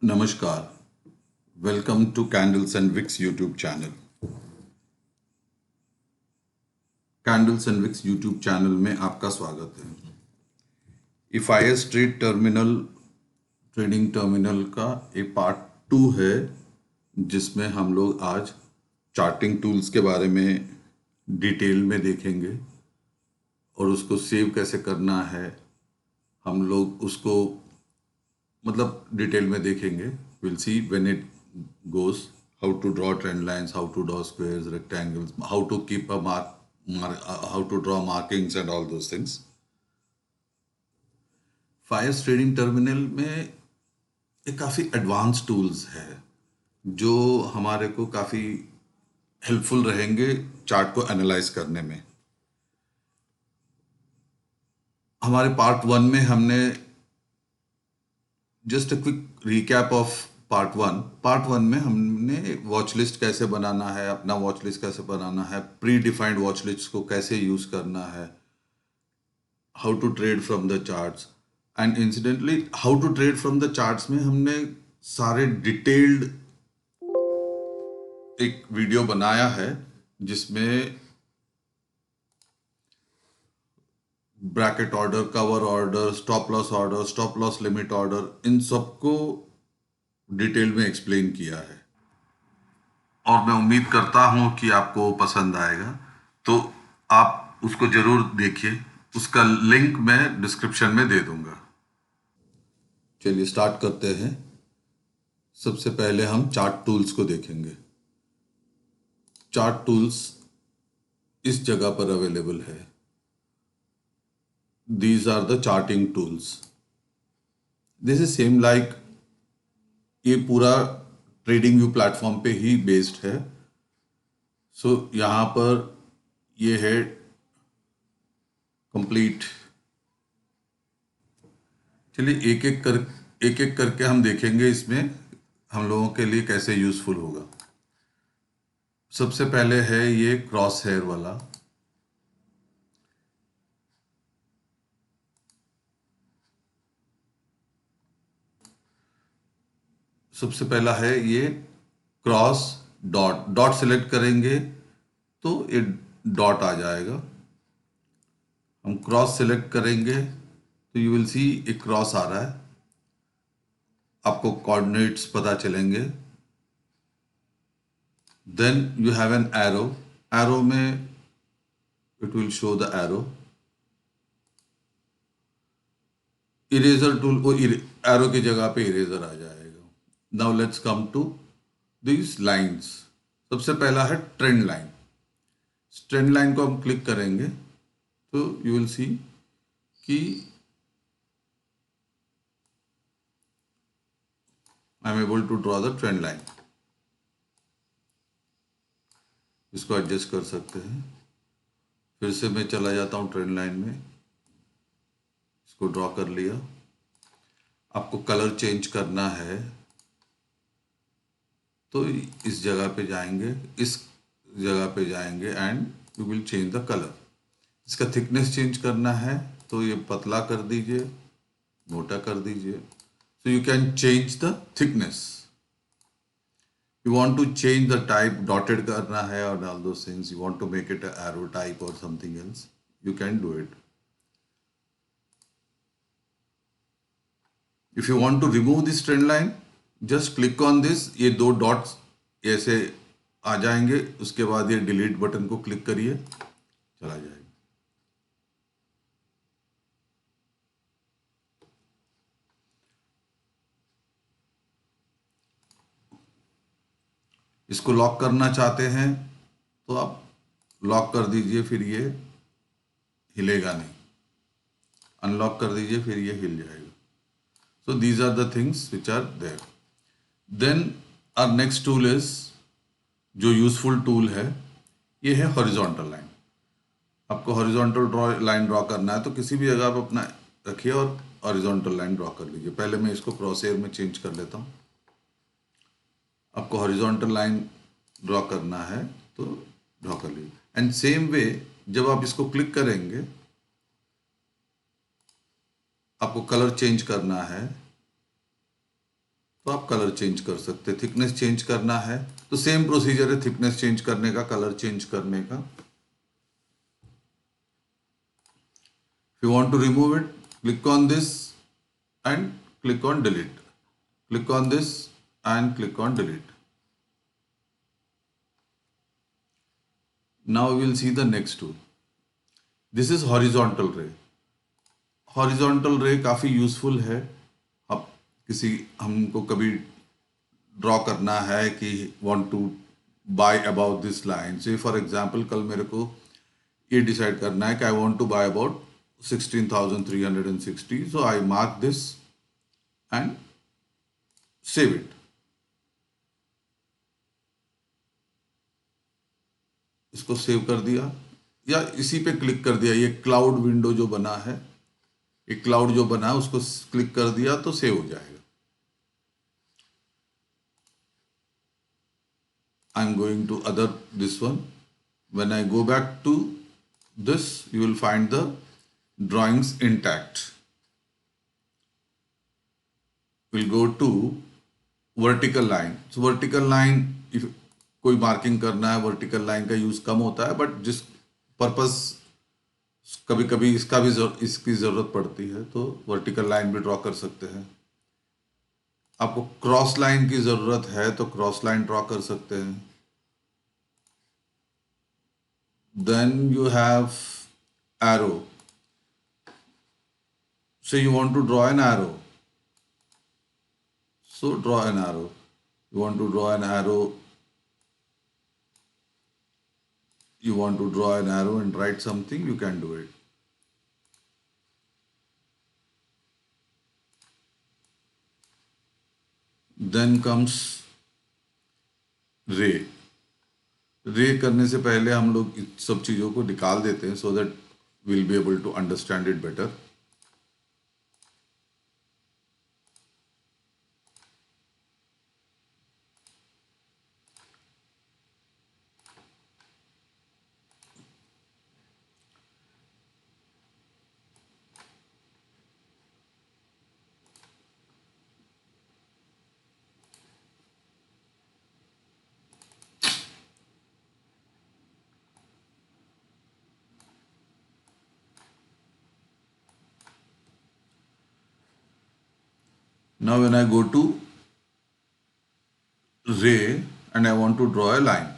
नमस्कार, welcome to candles and wicks YouTube channel. Candles and wicks YouTube channel में आपका स्वागत है। इफायस ट्रेडिंग टर्मिनल का एक पार्ट 2 है, जिसमें हम लोग आज चार्टिंग टूल्स के बारे में डिटेल में देखेंगे और उसको सेव कैसे करना है। हम लोग उसको मतलब डिटेल में देखेंगे। Will see when it goes how to draw trend lines, how to draw squares, rectangles, how to keep a how to draw markings and all those things. Fyers trading terminal में एक काफ़ी advance tools है जो हमारे को काफ़ी helpful रहेंगे chart को एनालाइज करने में। हमारे पार्ट 1 में हमने just a quick recap of part one में हमने वॉच लिस्ट कैसे बनाना है, अपना वॉच लिस्ट कैसे बनाना है, प्री डिफाइंड वॉच लिस्ट को कैसे यूज करना है, how to trade from the charts and incidentally how to trade from the charts में हमने सारे डिटेल्ड एक वीडियो बनाया है जिसमें bracket order, cover order, stop loss limit order, इन सबको डिटेल में एक्सप्लेन किया है और मैं उम्मीद करता हूं कि आपको पसंद आएगा। तो आप उसको जरूर देखिए, उसका लिंक मैं डिस्क्रिप्शन में दे दूंगा। चलिए स्टार्ट करते हैं। सबसे पहले हम चार्ट टूल्स को देखेंगे। चार्ट टूल्स इस जगह पर अवेलेबल है। These are the charting tools. This is same like, ये पूरा ट्रेडिंग व्यू प्लेटफॉर्म पे ही बेस्ड है। सो यहाँ पर ये है कंप्लीट। चलिए एक एक करके हम देखेंगे इसमें हम लोगों के लिए कैसे यूजफुल होगा। सबसे पहले है ये क्रॉस हेयर वाला। सबसे पहला है ये क्रॉस डॉट। डॉट सिलेक्ट करेंगे तो ये डॉट आ जाएगा। हम क्रॉस सिलेक्ट करेंगे तो यू विल सी एक क्रॉस आ रहा है। आपको कोऑर्डिनेट्स पता चलेंगे। Then you have an arrow. Arrow में it will show the arrow. Eraser tool, वो एरो की जगह पे इरेजर आ जाएगा। Now let's come to this lines. सबसे पहला है ट्रेंड लाइन। ट्रेंड लाइन को हम क्लिक करेंगे तो यू विल सी कि I am able to draw the trend line. इसको एडजस्ट कर सकते हैं। फिर से मैं चला जाता हूँ ट्रेंड लाइन में, इसको ड्रॉ कर लिया। आपको कलर चेंज करना है तो इस जगह पे जाएंगे, इस जगह पे जाएंगे and you will change the colour. इसका थिकनेस चेंज करना है तो ये पतला कर दीजिए, मोटा कर दीजिए। So you can change the thickness. You want to change the type, dotted करना है और all those things. You want to make it a arrow type or something else, you can do it. If you want to remove this trend line, just click on this. ये दो dots ऐसे आ जाएंगे। उसके बाद ये delete button को click करिए, चला जाएगा। इसको लॉक करना चाहते हैं तो आप लॉक कर दीजिए, फिर ये हिलेगा नहीं। अनलॉक कर दीजिए, फिर ये हिल जाएगा। So these are the things which are there. Then our next tool is, जो यूजफुल टूल है ये है हॉरिजॉन्टल लाइन। आपको हॉरिजॉन्टल लाइन ड्रॉ करना है तो किसी भी जगह आप अपना रखिए और हॉरिजॉन्टल लाइन ड्रॉ कर लीजिए। पहले मैं इसको क्रॉस हेयर में चेंज कर लेता हूँ। आपको हॉरिजॉन्टल लाइन ड्रॉ करना है तो ड्रॉ कर लीजिए। एंड सेम वे जब आप इसको क्लिक करेंगे, आपको कलर चेंज करना है तो आप कलर चेंज कर सकते हैं। थिकनेस चेंज करना है तो सेम प्रोसीजर है थिकनेस चेंज करने का, कलर चेंज करने का। If you want to remove it, click on this and click on delete. Click on this and click on delete. Now we will see the next tool. This is horizontal ray. Horizontal रे काफ़ी useful है। अब किसी हमको कभी draw करना है कि want to buy about this line, say for example कल मेरे को ये डिसाइड करना है कि I want to buy about 16,360, so I mark this and save it. इसको सेव कर दिया या इसी पे क्लिक कर दिया। ये क्लाउड विंडो जो बना है, ये क्लाउड जो बना है उसको क्लिक कर दिया तो सेव हो जाएगा। I'm going to other this one. When I go back to this, you will find the drawings intact. We'll go to vertical line. So vertical line, if कोई मार्किंग करना है, वर्टिकल लाइन का use कम होता है, but जिस purpose कभी कभी इसकी जरूरत पड़ती है तो वर्टिकल लाइन भी ड्रॉ कर सकते हैं। आपको क्रॉस लाइन की जरूरत है तो क्रॉस लाइन ड्रॉ कर सकते हैं। Then you have arrow. Say you want to draw an arrow. So draw an arrow. You want to draw an arrow. You want to draw an arrow and write something, you can do it. Then comes ray. रे करने से पहले हम लोग इन सब चीज़ों को निकाल देते हैं so that we'll be able to understand it better. Now when I go to ray and I want to draw a line,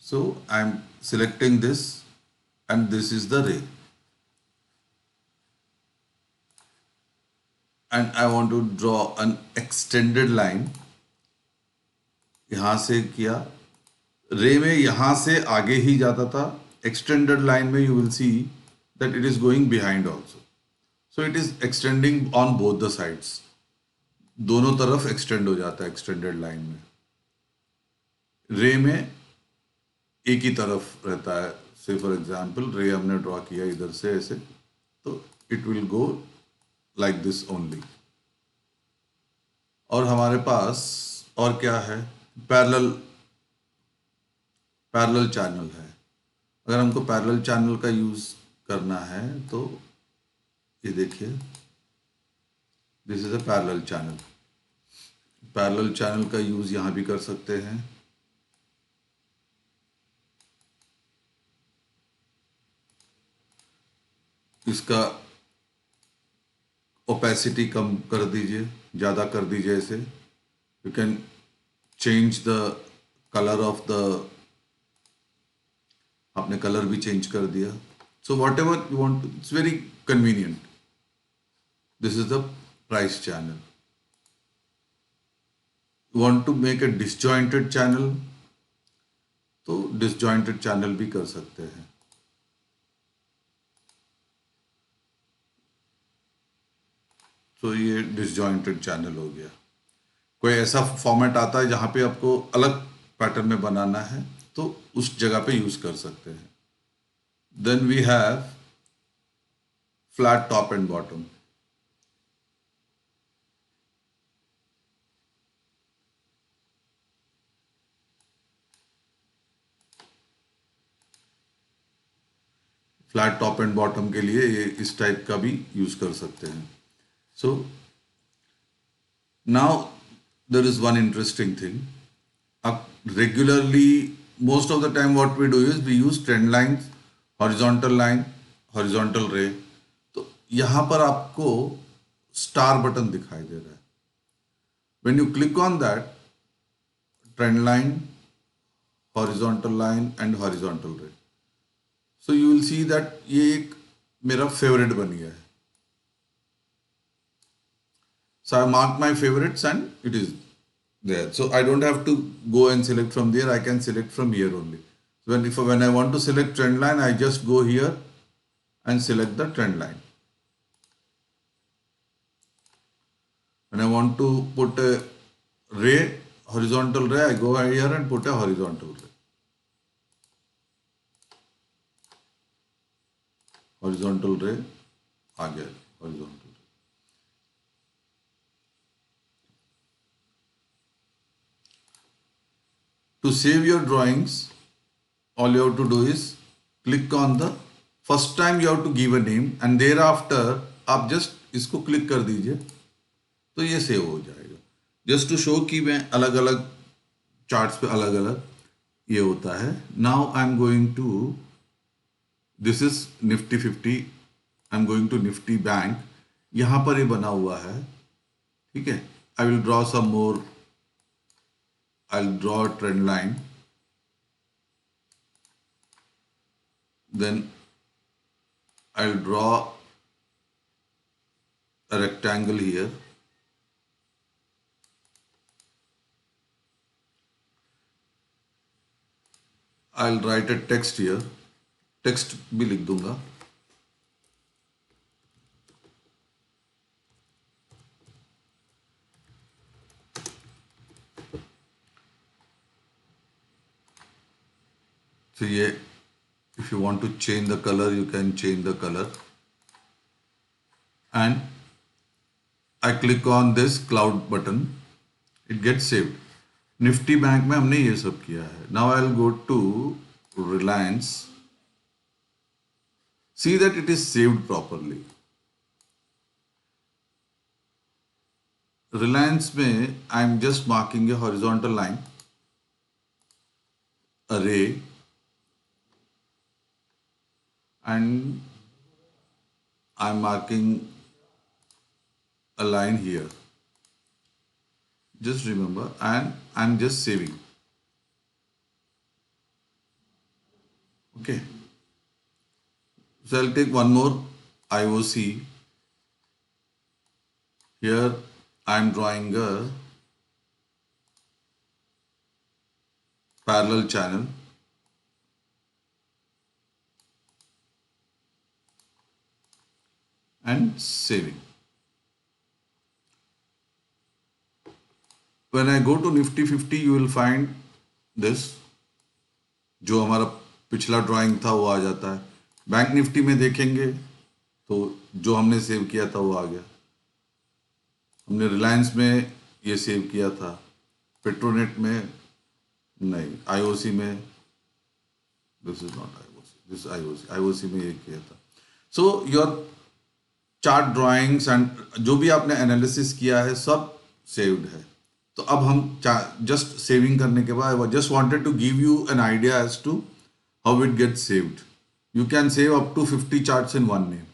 so I'm selecting this and this is the ray, and I want to draw an extended line. यहां से किया, रे में यहां से आगे ही जाता था, एक्सटेंडेड लाइन में you will see that it is going behind also, so it is extending on both the sides, दोनों तरफ एक्सटेंड हो जाता है एक्सटेंडेड लाइन में। रे में एक ही तरफ रहता है, से फॉर एग्जांपल रे हमने ड्रॉ किया इधर से ऐसे, तो it will go like this only. और हमारे पास और क्या है, पैरेलल चैनल है। अगर हमको पैरेलल चैनल का यूज करना है तो ये देखिए, this is a parallel channel. Parallel channel का यूज यहां भी कर सकते हैं। इसका ओपेसिटी कम कर दीजिए, ज़्यादा कर दीजिए ऐसे। You can change the colour of the, आपने कलर भी चेंज कर दिया। So whatever you want, it's very convenient. This is the price channel. You want to make a disjointed channel, तो डिसजॉइंटेड चैनल भी कर सकते हैं। तो ये डिसजॉइंटेड चैनल हो गया। कोई ऐसा फॉर्मेट आता है जहां पे आपको अलग पैटर्न में बनाना है तो उस जगह पे यूज कर सकते हैं। Then we have flat top and bottom. Flat top and bottom के लिए ये इस टाइप का भी यूज कर सकते हैं। So now there is one interesting thing. Up regularly, most of the time what we do is we use trend lines, horizontal line, horizontal ray. तो यहाँ पर आपको स्टार बटन दिखाई दे रहा है. When you click on that, trend line, horizontal line and horizontal ray. So you will see that ये एक मेरा favorite बन गया है. So I mark my favorites and it is there. So I don't have to go and select from there. I can select from here only. So when I want to select trend line, I just go here and select the trend line. When I want to put a ray, horizontal ray, I go here and put a horizontal ray. Horizontal ray, आ गया horizontal. To save your drawings, all you have to do is click on the first time you have to give a name and thereafter आप just इसको click कर दीजिए तो ये save हो जाएगा. Just to show कि मैं अलग अलग charts पे अलग अलग ये होता है. Now I'm going to, this is Nifty 50. I'm going to Nifty Bank. यहाँ पर ये बना हुआ है. ठीक है. I will draw some more. I'll draw a trend line. Then I'll draw a rectangle here. I'll write a text here. Text भी लिख दूंगा. So yeah, if you want to change the color, you can change the color. And I click on this cloud button. It gets saved. Nifty Bank में हमने ये सब किया है. Now I'll go to Reliance. See that it is saved properly. Reliance में I'm just marking a horizontal line, array, and I'm marking a line here. Just remember, and I'm just saving. Okay. So I'll take one more IOC. Here I'm drawing a parallel channel. And saving. When I go to Nifty 50, you will find this. जो हमारा पिछला drawing था वो आ जाता है. Bank Nifty में देखेंगे तो जो हमने सेव किया था वो आ गया. हमने रिलायंस में ये सेव किया था. पेट्रोनेट में नहीं. आईओसी में, this is not IOC, this IOC. IOC में ये किया था. So your chart drawings and जो भी आपने एनालिसिस किया है सब सेव्ड है. तो अब हम जस्ट सेविंग करने के बाद I just wanted to give you an idea as to how it gets saved. You can save up to 50 charts in one name.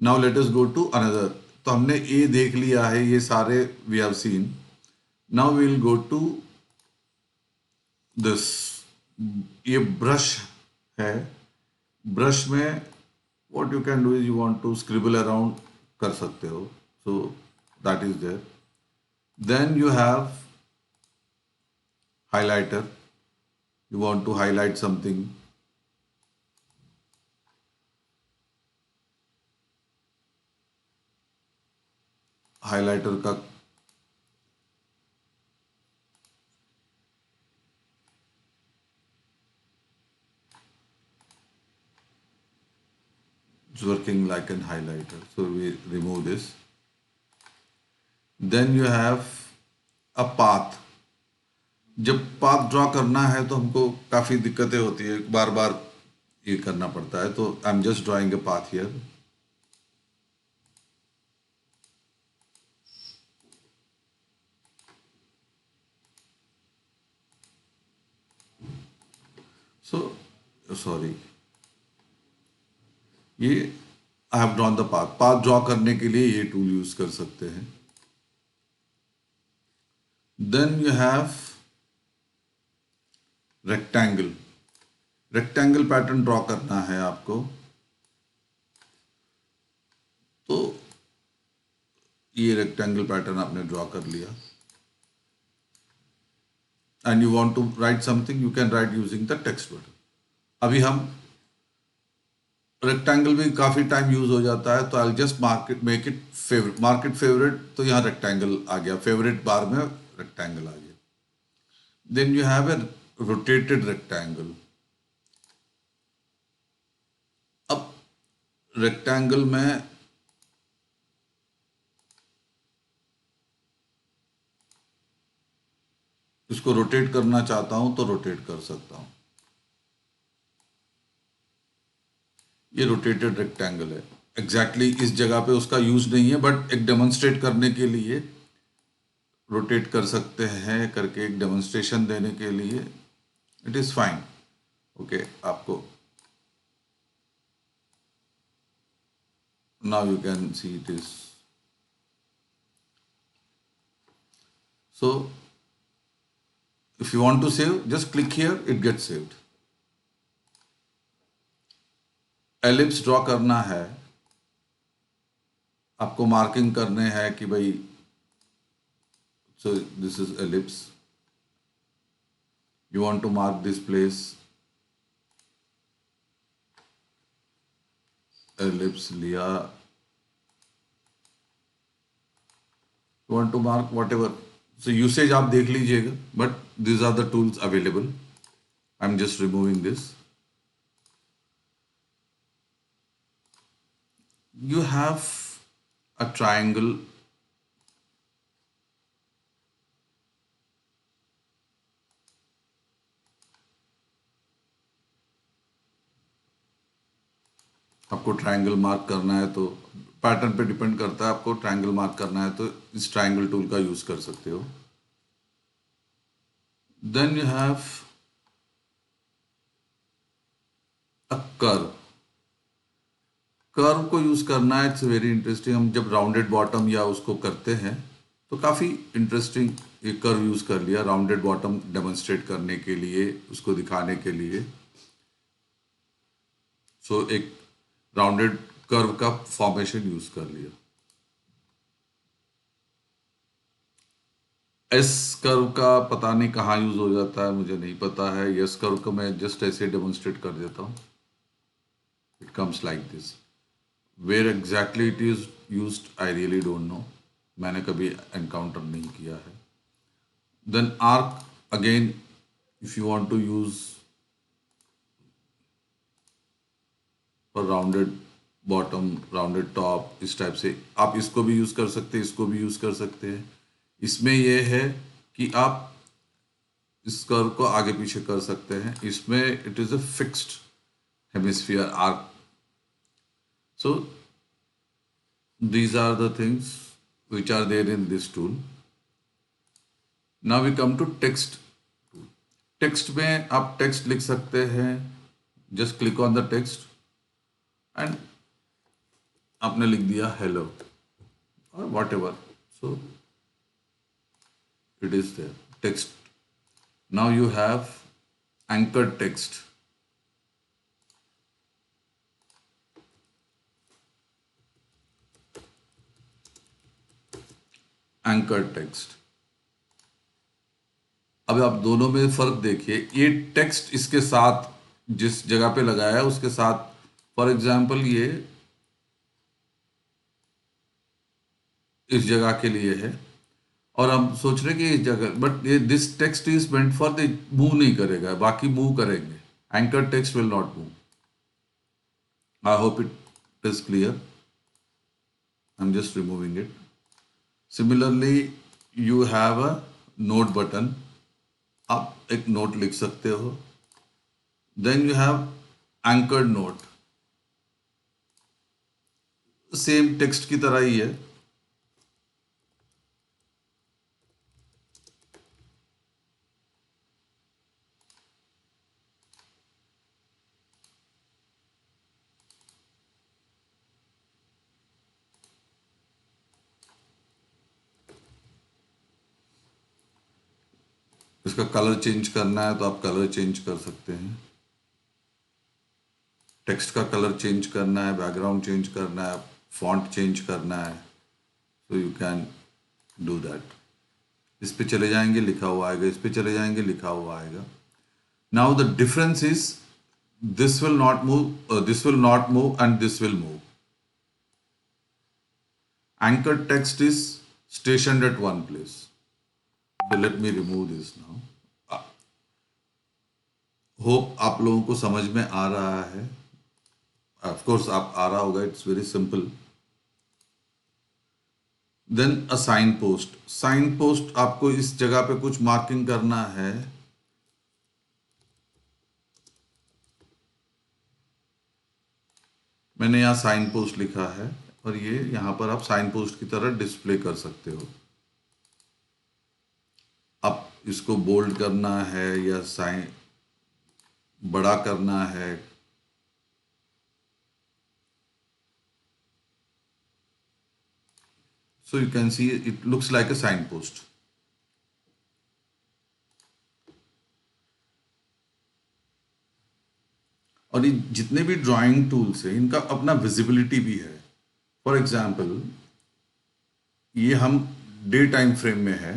Now let us go to another. तो हमने ये देख लिया है, ये सारे we have seen. Now we will go to this. ये brush है. ब्रश में what you can do is you want to scribble around कर सकते हो. So that is there. Then you have highlighter. You want to highlight something. Highlighter का it's working like an highlighter. So we remove this. Then you have a path. जब path draw करना है तो हमको काफ़ी दिक्कतें होती है, बार बार ये करना पड़ता है. तो I am just drawing a path here. Sorry, ये I have drawn the path draw करने के लिए ये टूल यूज कर सकते हैं। Then you have rectangle. Rectangle pattern draw करना है आपको, तो ये रेक्टेंगल पैटर्न आपने ड्रॉ कर लिया and you want to write something, you can write using the text button. अभी हम रेक्टेंगल भी काफी टाइम यूज हो जाता है, तो I just make it favourite, mark it favourite, तो यहाँ रेक्टेंगल आ गया, फेवरेट बार में रेक्टेंगल आ गया। Then you have a rotated rectangle. अब रेक्टेंगल में इसको रोटेट करना चाहता हूं तो रोटेट कर सकता हूं। ये रोटेटेड रेक्टेंगल है, एग्जैक्टली इस जगह पे उसका यूज नहीं है, बट एक डेमोन्स्ट्रेट करने के लिए रोटेट कर सकते हैं, करके एक डेमोन्स्ट्रेशन देने के लिए इट इज फाइन। ओके, आपको now you can see it is so. If you want to save, just click here, it gets saved. Ellipse draw करना है आपको, मार्किंग करने हैं कि भाई, so this is ellipse, you want to mark this place, ellipse लिया, you want to mark whatever, so usage आप देख लीजिएगा, but these are the tools available. I'm just removing this. You have a triangle, आपको triangle mark करना है तो pattern पे depend करता है, आपको ट्रायंगल मार्क करना है तो इस ट्रायंगल टूल का यूज कर सकते हो। Then you have a curve. Curve को यूज करना है, इट्स वेरी इंटरेस्टिंग। हम जब राउंडेड बॉटम या उसको करते हैं तो काफी इंटरेस्टिंग, ये कर्व यूज कर लिया राउंडेड बॉटम डेमोन्स्ट्रेट करने के लिए, उसको दिखाने के लिए। सो एक राउंडेड कर्व का फॉर्मेशन यूज कर लिया। एस कर्व का पता नहीं कहाँ यूज हो जाता है, मुझे नहीं पता है। एस कर्व को मैं जस्ट ऐसे डेमोन्स्ट्रेट कर देता हूँ, it comes like this. Where exactly it is used I really don't know, मैंने कभी एनकाउंटर नहीं किया है। Then arc, again if you want to use for rounded bottom, rounded top, इस टाइप से आप इसको भी यूज कर सकते हैं, इसको भी यूज कर सकते हैं। इसमें यह है कि आप इस कर्व को आगे पीछे कर सकते हैं। इसमें it is a fixed hemisphere arc. So these are the things which are there in this tool. Now we come to text tool. Text में आप टेक्स्ट लिख सकते हैं, just click on the text and आपने लिख दिया hello और whatever, so it is there text. Now you have anchored text. Anchored text, अब आप दोनों में फर्क देखिए। ये टेक्स्ट इसके साथ जिस जगह पे लगाया है उसके साथ, फॉर एग्जाम्पल ये इस जगह के लिए है और हम सोच रहे कि इस जगह, बट ये this text is meant for the move नहीं करेगा, बाकी मूव करेंगे। Anchor text will not move. I hope it is clear. I am just removing it. Similarly you have a note button, आप एक नोट लिख सकते हो। Then you have anchored note, same text की तरह ही है। इसका कलर चेंज करना है तो आप कलर चेंज कर सकते हैं, टेक्स्ट का कलर चेंज करना है, बैकग्राउंड चेंज करना है, फॉन्ट चेंज करना है, तो यू कैन डू दैट। इस पे चले जाएंगे लिखा हुआ आएगा, इस पे चले जाएंगे लिखा हुआ आएगा। Now the difference is this will not move, this will not move, and this will move. Anchor text is stationed at one place. So let me remove this now. Hope आप लोगों को समझ में आ रहा है। Of course आप आ रहा होगा, it's very simple. Then a sign post. Sign post आपको इस जगह पे कुछ मार्किंग करना है। मैंने यहाँ साइन पोस्ट लिखा है और ये यहाँ पर आप साइन पोस्ट की तरह डिस्प्ले कर सकते हो। आप इसको बोल्ड करना है या साइन बड़ा करना है, so you can see it looks like a signpost. और ये जितने भी ड्राइंग टूल्स हैं इनका अपना विजिबिलिटी भी है। फॉर एग्जाम्पल ये हम डे टाइम फ्रेम में है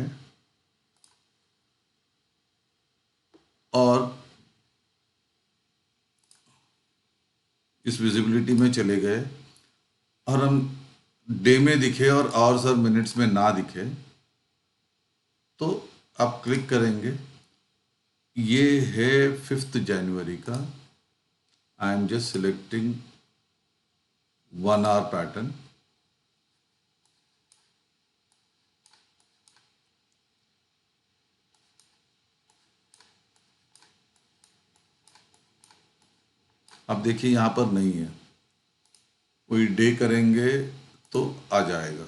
और इस विजिबिलिटी में चले गए और हम डे में दिखे और आवर्स और मिनट्स में ना दिखे, तो आप क्लिक करेंगे। ये है 5 जनवरी का। I am just selecting 1 hour pattern. अब देखिए यहाँ पर नहीं है, कोई डे करेंगे तो आ जाएगा।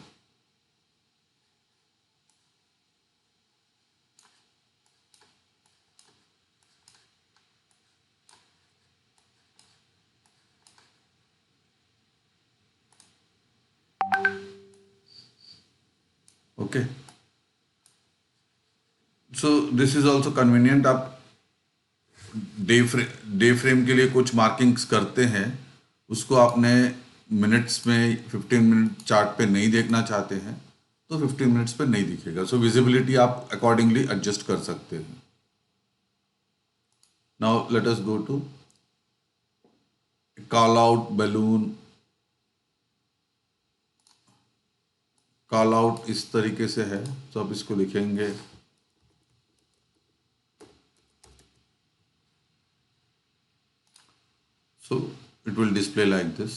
Okay, so this is also convenient. आप डे फ्रेम के लिए कुछ मार्किंग्स करते हैं, उसको आपने मिनट्स में 15 मिनट चार्ट पे नहीं देखना चाहते हैं तो 15 मिनट्स पे नहीं दिखेगा। सो विजिबिलिटी आप अकॉर्डिंगली एडजस्ट कर सकते हैं। Now let us go to call out balloon. Call out इस तरीके से है, तो आप इसको लिखेंगे so it will display like this.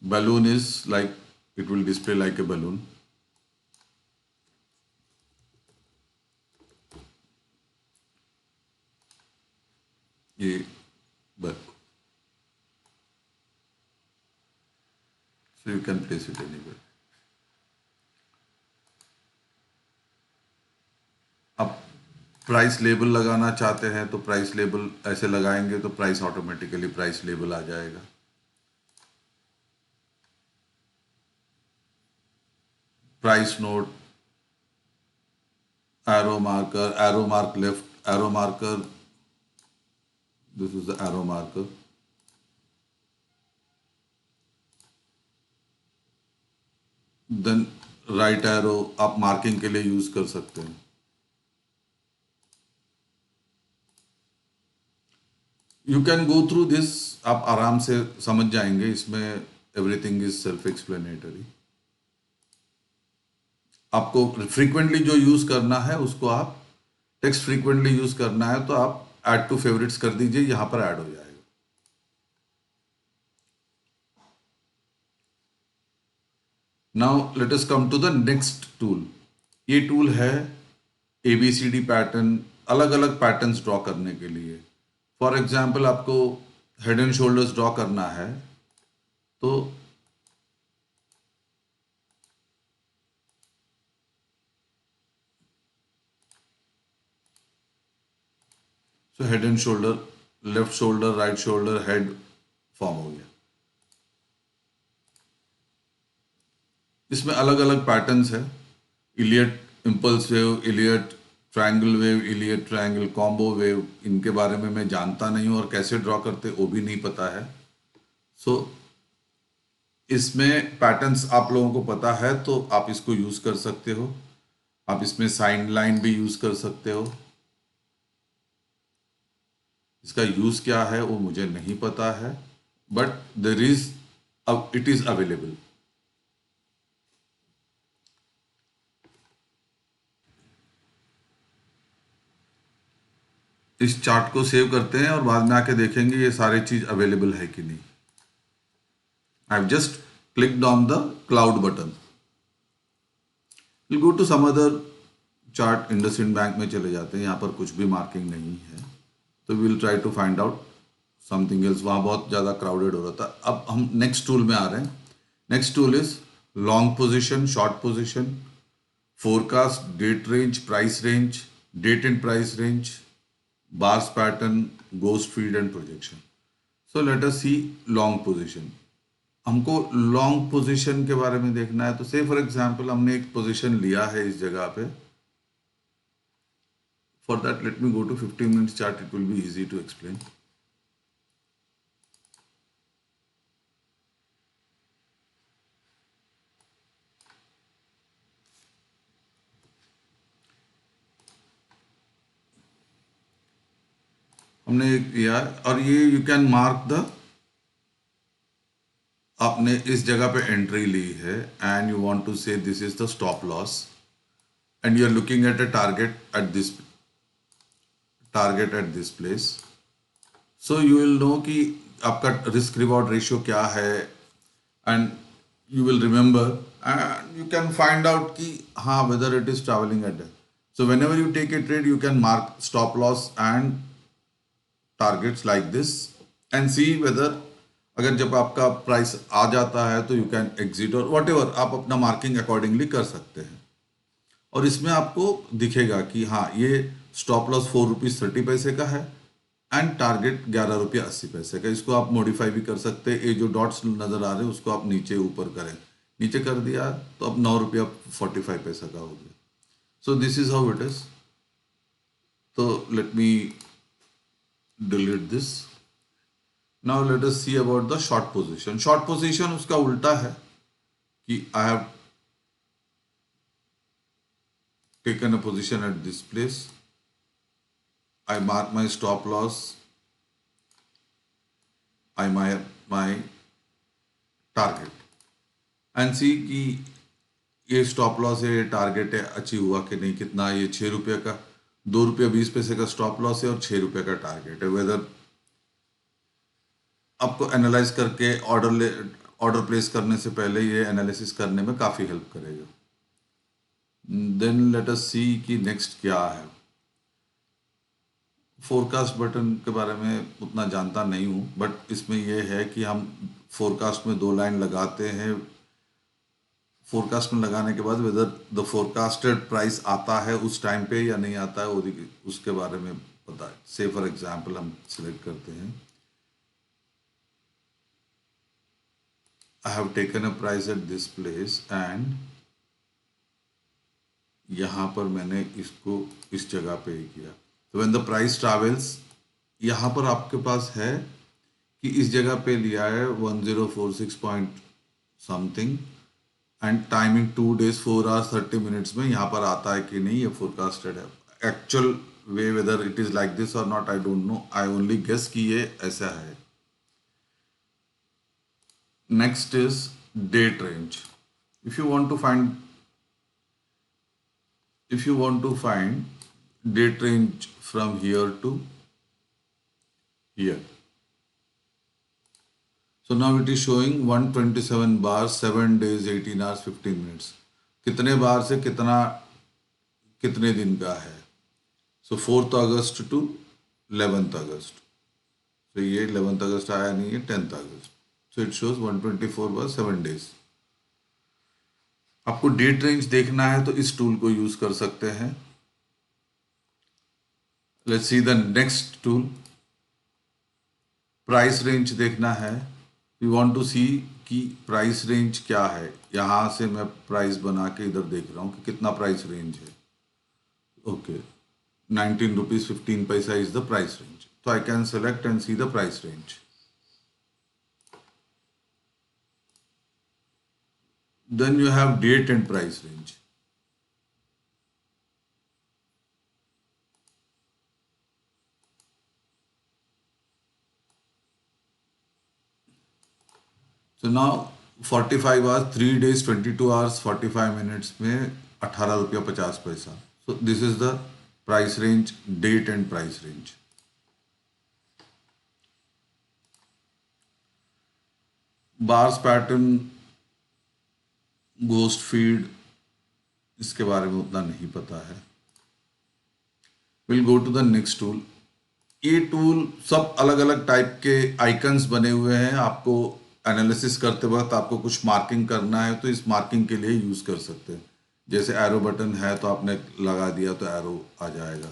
Balloon is like, it will display like a balloon. ये but so you can place it anywhere. अब प्राइस लेबल लगाना चाहते हैं तो प्राइस लेबल ऐसे लगाएंगे तो प्राइस ऑटोमेटिकली प्राइस लेबल आ जाएगा। Price note, arrow marker, arrow mark left, arrow marker, this is the arrow marker. Then right arrow आप मार्किंग के लिए यूज कर सकते हैं। You can go through this, आप आराम से समझ जाएंगे, इसमें एवरीथिंग इज सेल्फ एक्सप्लेनेटरी। आपको फ्रीक्वेंटली जो यूज करना है उसको आप टेक्स्ट फ्रीक्वेंटली यूज करना है तो आप ऐड टू फेवरेट्स कर दीजिए, यहां पर ऐड हो जाएगा। Now let us come to the next tool. ये टूल है ABCD पैटर्न, अलग अलग पैटर्न्स ड्रॉ करने के लिए। फॉर एग्जाम्पल आपको हेड एंड शोल्डर्स ड्रॉ करना है तो head and shoulder, left shoulder, right shoulder, head form हो गया। इसमें अलग अलग पैटर्न्स है, Elliott, impulse wave, Elliott, triangle wave, Elliott triangle, combo wave, इनके बारे में मैं जानता नहीं हूँ और कैसे ड्रॉ करते वो भी नहीं पता है। सो इसमें पैटर्न्स आप लोगों को पता है तो आप इसको यूज़ कर सकते हो। आप इसमें साइन लाइन भी यूज़ कर सकते हो। इसका यूज़ क्या है वो मुझे नहीं पता है, बट देर इज, अब इट इज़ अवेलेबल। इस चार्ट को सेव करते हैं और बाद में आके देखेंगे ये सारी चीज़ अवेलेबल है कि नहीं। I have just clicked on the cloud button. Will go to some other chart. IndusInd bank में चले जाते हैं, यहाँ पर कुछ भी मार्किंग नहीं है, तो will try to find out something else. वहाँ बहुत ज़्यादा क्राउडेड हो रहा था। अब हम नेक्स्ट टूल में आ रहे हैं। Next tool is long position, short position, forecast, date range, price range, date and price range, bars pattern, ghost feed and projection. So let us see long position. हमको लॉन्ग पोजीशन के बारे में देखना है, तो से फॉर एग्जांपल हमने एक पोजीशन लिया है इस जगह पे। For that let me go to 15 minutes chart, it will be easy to explain. हमने एक लिया और ये यू कैन मार्क द, आपने इस जगह पे एंट्री ली है and you want to say this is the stop loss and you are looking at a target at this place. So you will know कि आपका रिस्क रिवॉर्ड रेशियो क्या है and you will remember and you can find out ki whether it is traveling at that. So whenever you take a trade, you can mark stop loss and targets like this and see whether अगर जब आपका price आ जाता है तो you can exit और what ever आप अपना marking accordingly कर सकते हैं। और इसमें आपको दिखेगा कि हाँ ये स्टॉप लॉस 4 रुपीज़ 30 पैसे का है एंड टारगेट 11 रुपया 80 पैसे का। इसको आप मॉडिफाई भी कर सकते हैं। ये जो डॉट्स नज़र आ रहे हैं उसको आप नीचे ऊपर करें, नीचे कर दिया तो अब 9 रुपया 45 पैसा का हो गया। So this is how it is. तो let me delete this. Now let us see about the short position. Short position उसका उल्टा है कि I have taken a position at this place, I mark my stop loss, I mark my target and see कि ये stop loss है, ये target है, achieve हुआ कि नहीं, कितना, ये 6 रुपये का, 2 रुपया 20 पैसे का स्टॉप लॉस है और 6 रुपये का टारगेट है। वेदर आपको एनालाइज करके ऑर्डर प्लेस करने से पहले ये एनालिसिस करने में काफ़ी हेल्प करेगा। देन लेट अस सी कि नेक्स्ट क्या है। फोरकास्ट बटन के बारे में उतना जानता नहीं हूँ, बट इसमें यह है कि हम फोरकास्ट में 2 लाइन लगाते हैं। फोरकास्ट में लगाने के बाद वेदर द फोरकास्टेड प्राइस आता है उस टाइम पे या नहीं आता है उसके बारे में पता है। से फॉर एग्जांपल हम सिलेक्ट करते हैं, आई have taken a price at this place and यहाँ पर मैंने इसको इस जगह पे ही किया। तो व्हेन द प्राइस ट्रैवल्स, यहाँ पर आपके पास है कि इस जगह पे लिया है 1046 point something and timing 2 days 4 hours 30 minutes में यहाँ पर आता है कि नहीं, ये फोरकास्टेड है। Actual way weather it is like this और not I don't know, I only guess कि ये ऐसा है। Next is date range. If you want to find date range from here to here. So now it is showing 127 bars, 7 days, 18 hours, 15 minutes. कितने बार से कितने दिन का है। So 4th August to 11th August. So ये 11th August आया नहीं है, 10th August. So it shows 124 bars, 7 days. आपको डेट रेंज देखना है तो इस टूल को यूज कर सकते हैं। Let's see the next tool. Price range देखना है, वी वांट टू सी कि प्राइस रेंज क्या है। यहाँ से मैं प्राइस बना के इधर देख रहा हूँ कि कितना प्राइस रेंज है। Okay, 19 rupees 15 paisa is the price range. So I can select and see the price range. Then you have date and price range. So now 45 hours, 3 days, 22 hours, 45 minutes में 18 रुपया 50 पैसा. So this is the price range, date and price range. Bars pattern, ghost feed, इसके बारे में उतना नहीं पता है. We'll go to the next tool. ये टूल सब अलग अलग टाइप के आइकन्स बने हुए हैं. आपको एनालिसिस करते वक्त आपको कुछ मार्किंग करना है तो इस मार्किंग के लिए यूज कर सकते हैं. जैसे एरो बटन है तो आपने लगा दिया तो एरो आ जाएगा.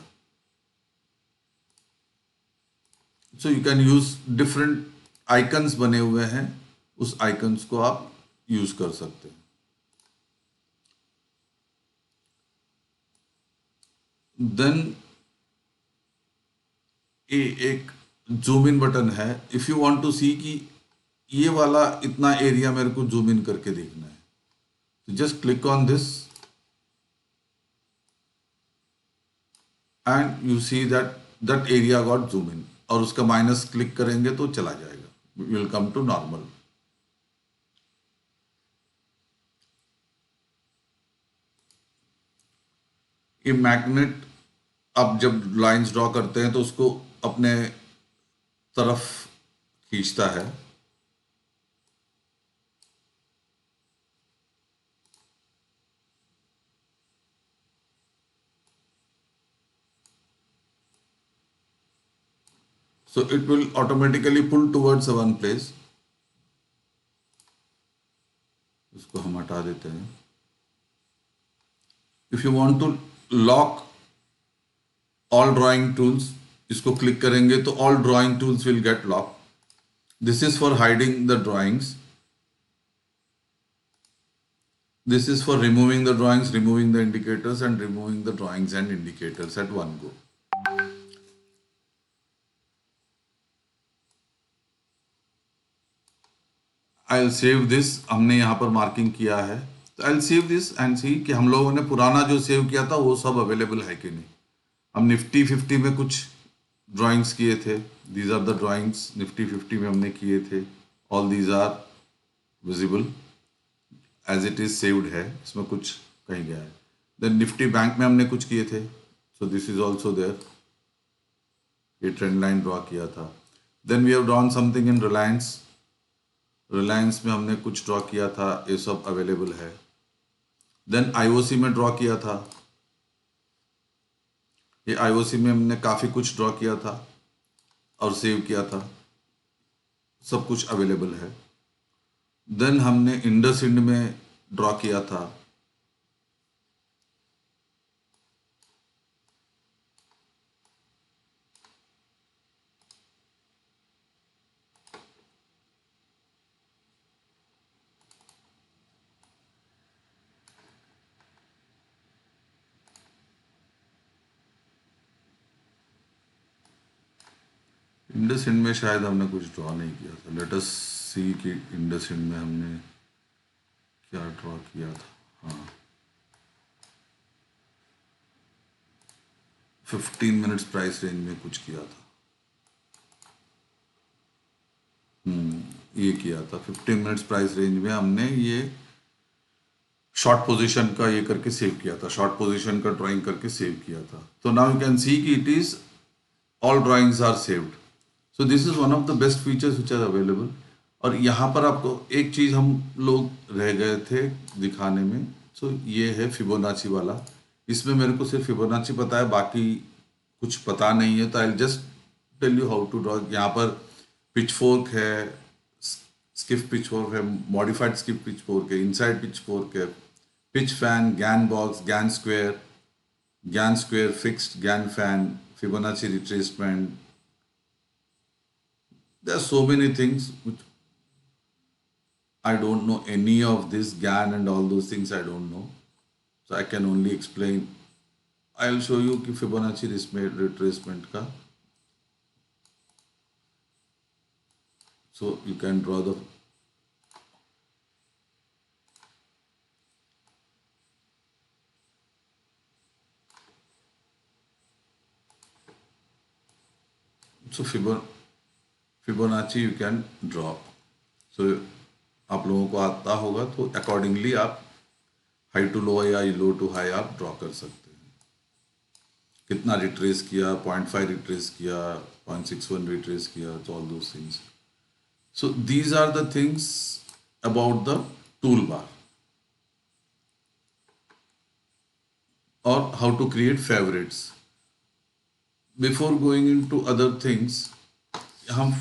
So you can use different icons बने हुए हैं, उस आइकन्स को आप यूज कर सकते हैं. देन एक जूम इन बटन है. इफ यू वांट टू सी कि ये वाला इतना एरिया मेरे को जूम इन करके देखना है, तो just click on this and you see that area got zoom in, और उसका माइनस क्लिक करेंगे तो चला जाएगा. Will come to normal. ये मैग्नेट आप जब लाइंस ड्रॉ करते हैं तो उसको अपने तरफ खींचता है. So it will automatically pull towards one place. इसको हम हटा देते हैं. If you want to lock all drawing tools, इसको क्लिक करेंगे तो all drawing tools will get locked. This is for hiding the drawings. This is for removing the drawings, removing the indicators, and removing the drawings and indicators at one go. I'll save this. हमने यहाँ पर marking किया है तो I'll save this and see कि हम लोगों ने पुराना जो सेव किया था वो सब अवेलेबल है कि नहीं. हम निफ्टी 50 में कुछ ड्राइंग्स किए थे. These are the drawings Nifty 50 में हमने किए थे. All these are visible as it is saved है, इसमें कुछ कहीं गया है. देन निफ्टी बैंक में हमने कुछ किए थे, so this is also there. ये ट्रेंड लाइन ड्रॉ किया था. Then we have drawn something in Reliance. Reliance में हमने कुछ ड्रॉ किया था, ये सब अवेलेबल है. देन आईओसी में ड्रॉ किया था. ये आईओसी में हमने काफ़ी कुछ ड्रॉ किया था और सेव किया था, सब कुछ अवेलेबल है. देन हमने इंडसइंड में ड्रॉ किया था. इंडसइंड में शायद हमने कुछ ड्रॉ नहीं किया था. लेट अस सी कि इंडसइंड में हमने क्या ड्रॉ किया था. हाँ, 15 मिनट्स प्राइस रेंज में कुछ किया था. ये किया था 15 मिनट्स प्राइस रेंज में हमने ये शॉर्ट पोजीशन का ये करके सेव किया था. शॉर्ट पोजीशन का ड्राइंग करके सेव किया था. तो नाउ यू कैन सी कि it is all drawings are saved. So this is one of the best features which are available. और यहाँ पर आपको एक चीज़ हम लोग रह गए थे दिखाने में. सो ये है फिबोनाची वाला. इसमें मेरे को सिर्फ फिबोनाची पता है, बाकी कुछ पता नहीं है. तो I just tell you how to draw. यहाँ पर पिच फोर्क है, स्किफ पिच फोर्क है, मॉडिफाइड स्किफ पिच फोर्क है, इनसाइड पिच फोर्क है, pitchfan, Gann box, Gann square, fixed Gann fan, Fibonacci retracement. There are so many things which I don't know any of this GAN and all those things I don't know. So I can only explain I will show you कि Fibonacci retracement का. So you can draw the so Fibonacci you can draw. So आप लोगों को आता होगा तो accordingly आप high to low या लो टू हाई आप ड्रॉ कर सकते हैं. कितना रिट्रेस किया, 0.5 रिट्रेस किया, 0.61 रिट्रेस किया, तो all those things. So these are the things about the toolbar or how to create favorites. Before going into other things, हम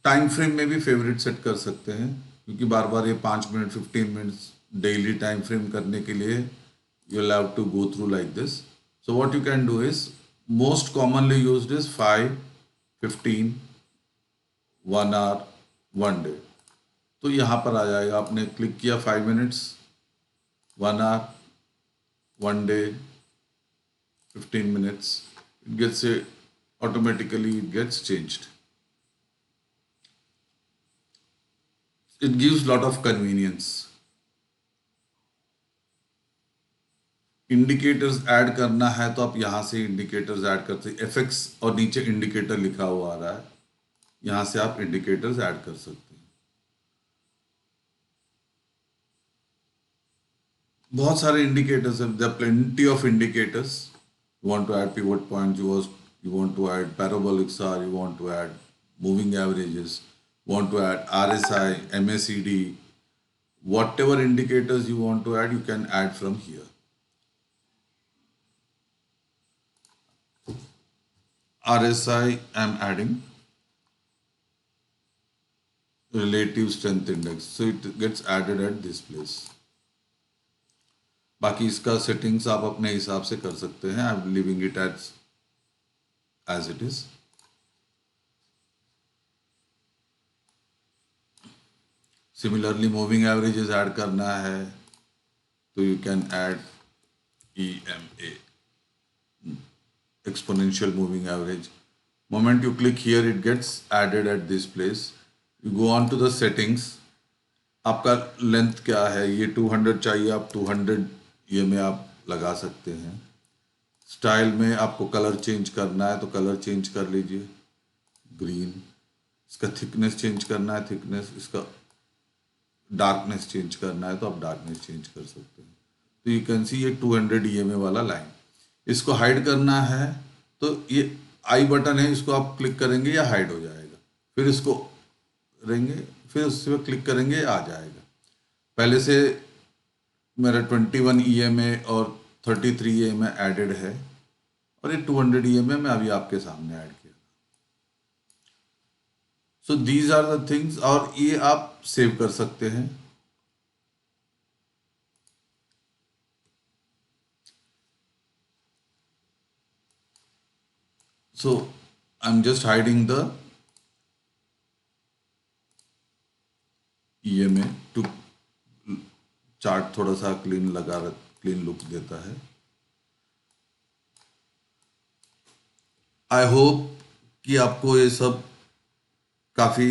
टाइम फ्रेम में भी फेवरेट सेट कर सकते हैं, क्योंकि बार बार ये 5 minute 15 minutes daily time frame करने के लिए you will have to go through like this. So what you can do is most commonly used is 5, 15, 1 hour, 1 day. तो यहाँ पर आ जाएगा, आपने क्लिक किया 5 minutes, 1 hour, 1 day, 15 minutes, it gets automatically it gets changed. It gives lot of convenience. Indicators add करना है तो आप यहाँ से इंडिकेटर्स ऐड करते हैं. एफएक्स और नीचे इंडिकेटर लिखा हुआ आ रहा है, यहाँ से आप इंडिकेटर्स ऐड कर सकते हैं. बहुत सारे इंडिकेटर्स हैं, there plenty of indicators. You want to add pivot points, you want to add parabolic SAR, you want to add moving averages, want to add RSI, MACD, whatever indicators you want to add, you can add from here. RSI, I'm adding relative strength index, so it gets added at this place. बाकी इसका settings आप अपने हिसाब से कर सकते हैं. I am leaving it as it is. Similarly moving averages add करना है तो you can add EMA, exponential moving average. Moment you click here, it gets added at this place. You go on to the settings. आपका length क्या है, ये 200 चाहिए, आप 200 ये में आप लगा सकते हैं. स्टाइल में आपको कलर चेंज करना है तो कलर चेंज कर लीजिए, ग्रीन. इसका थिकनेस चेंज करना है, थिकनेस. इसका डार्कनेस चेंज करना है तो आप डार्कनेस चेंज कर सकते हैं. तो यू कैन सी ये 200 EMA वाला लाइन. इसको हाइड करना है तो ये आई बटन है, इसको आप क्लिक करेंगे या हाइड हो जाएगा. फिर इसको रहेंगे, फिर उस पर क्लिक करेंगे, आ जाएगा. पहले से मेरा 21 EMA और 33 EMA एडेड है और ये 200 EMA मैं अभी आपके सामने ऐड किया. So these are the things. और ये आप सेव कर सकते हैं. So I am just hiding the EMA to chart थोड़ा सा क्लीन लुक देता है. आई होप कि आपको ये सब काफ़ी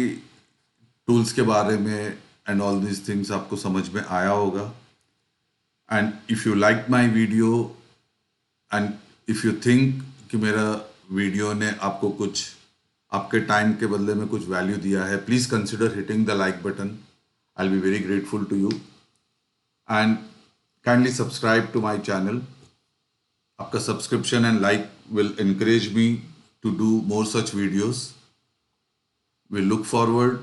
टूल्स के बारे में एंड ऑल दीज थिंग्स आपको समझ में आया होगा. And if you like my video and if you think कि मेरा वीडियो ने आपको कुछ आपके टाइम के बदले में कुछ वैल्यू दिया है, please consider hitting the like button. I will be very grateful to you. And kindly subscribe to my channel. आपका subscription and like will encourage me to do more such videos. We look forward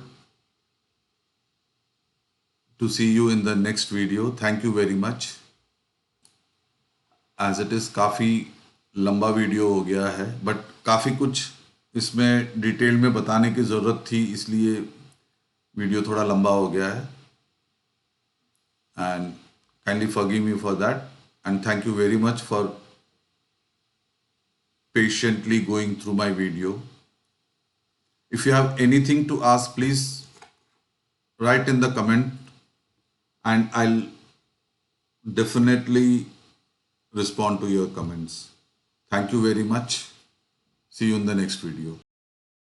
to see you in the next video. Thank you very much. As it is काफ़ी लंबा video हो गया है, but काफ़ी कुछ इसमें detail में बताने की ज़रूरत थी, इसलिए वीडियो थोड़ा लंबा हो गया है. And kindly forgive me for that. And thank you very much for patiently going through my video. If you have anything to ask, please write in the comment and I'll definitely respond to your comments. Thank you very much. See you in the next video.